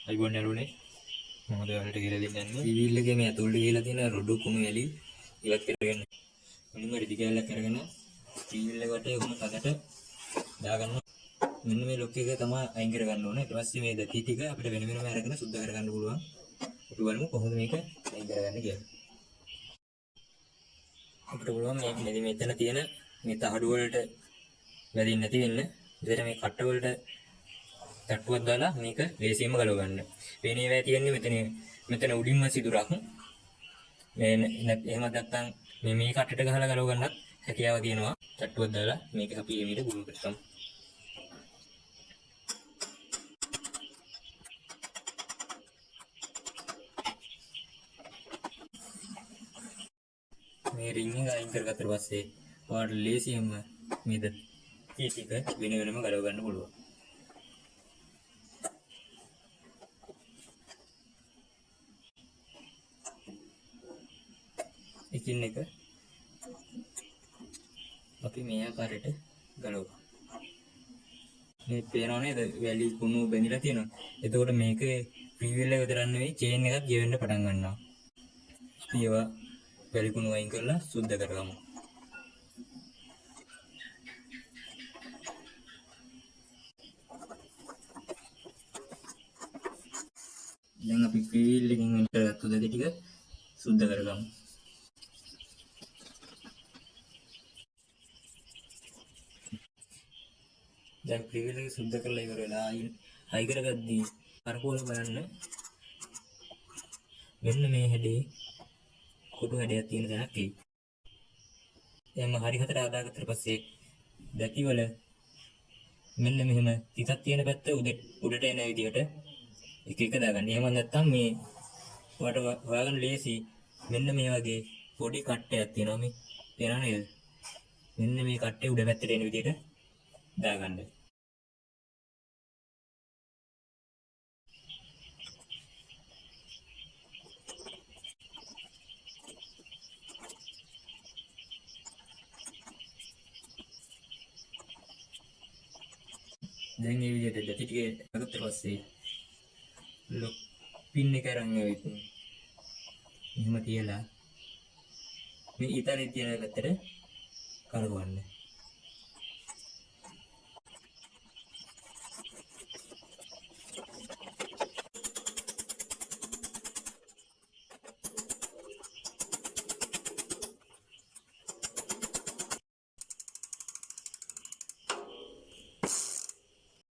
අයිබෝන් යාළුවනේ මොකද ඔයාලට කියලා දෙන්නේ රිවීල් එකේ මේ අතුල්ට කියලා තියෙන රොඩු කුණු ඇලි ඉවත් කරගෙන මුලින්ම රිදි කැලක් අරගෙන රිවීල් එකට උණු තදට දාගන්න මෙන්න මේ ලොක් එක තමයි අයින් කර ගන්න ඕනේ ඊට පස්සේ මේ දති ටික අපිට වෙන වෙනම අරගෙන සුද්ධ කර ගන්න පුළුවන් අපි බලමු කොහොමද මේක අයින් කරගන්නේ කියලා අපිට පුළුවන් මේ මෙතන තියෙන මේ තහඩු වලට වැදින්න නැති වෙන්න ඉතින් මේ කට්ට වලට තට්ටුවක් දාලා මේක ලේසියෙන්ම ගලව ගන්න. වෙනේ වේ තියෙන්නේ මෙතන උඩින්ම සිදුරක්. මේ එහෙම නැත්නම් මේ කට්ටට ගහලා ගලව ගන්නත් හැකියාව තියෙනවා. තට්ටුවක් දාලා මේක අපි එමෙට ගුරු කරගමු. මේ රින් එක අයින් කරගත්තට පස්සේ ඔයාලට ලේසියෙන්ම මේ ටික වෙන වෙනම ගලව ගන්න පුළුවන්. එකින් එක අපි මේ ආකාරයට ගලවමු. මේ පේනව නේද? වැලි කුණු බැඳිලා තියෙනවා. එතකොට මේකේ ෆ්‍රීවීල් එක විතරක් නෙවෙයි චේන් එකක් ගෙවෙන්න පටන් ගන්නවා. අපි ඒවා වැලි කුණු වයින් කරලා සුද්ධ කරගමු. දැන් අපි ෆ්‍රීවීල් එකකින් වෙන් කරගත්තු දෙය ටික සුද්ධ කරගමු. දැන් ෆ්‍රීවීල් එක සුද්ධ කරලා ඉවර වෙලා හයි කරගද්දී කරකෝල බලන්න මෙන්න මේ හැඩේ කොටු හැඩයක් තියෙන තැනක් එයි. එහම හරි හතර ආදාගත්තට පස්සේ දැතිවල මෙන්න මෙහෙම තිතක් තියෙන පැත්ත උඩට එන විදිහට එක එක දාගන්න. එහෙම නැත්නම් මේ ඔයාලට හොයාගන්න ලේසි මෙන්න මේ වගේ පොඩි කට්ටයක් තියෙනවා මේ පේනව නේද? මෙන්න මේ කට්ටේ උඩ පැත්තට එන විදිහට දාගන්න. දැන් මේ විදිහට දැටි ටික එකකට පස්සේ ලොක් පින් එක අරන් ආවිත් එහෙම තියලා මේ ඊතරේ තියෙන පැත්තට කරවන්න.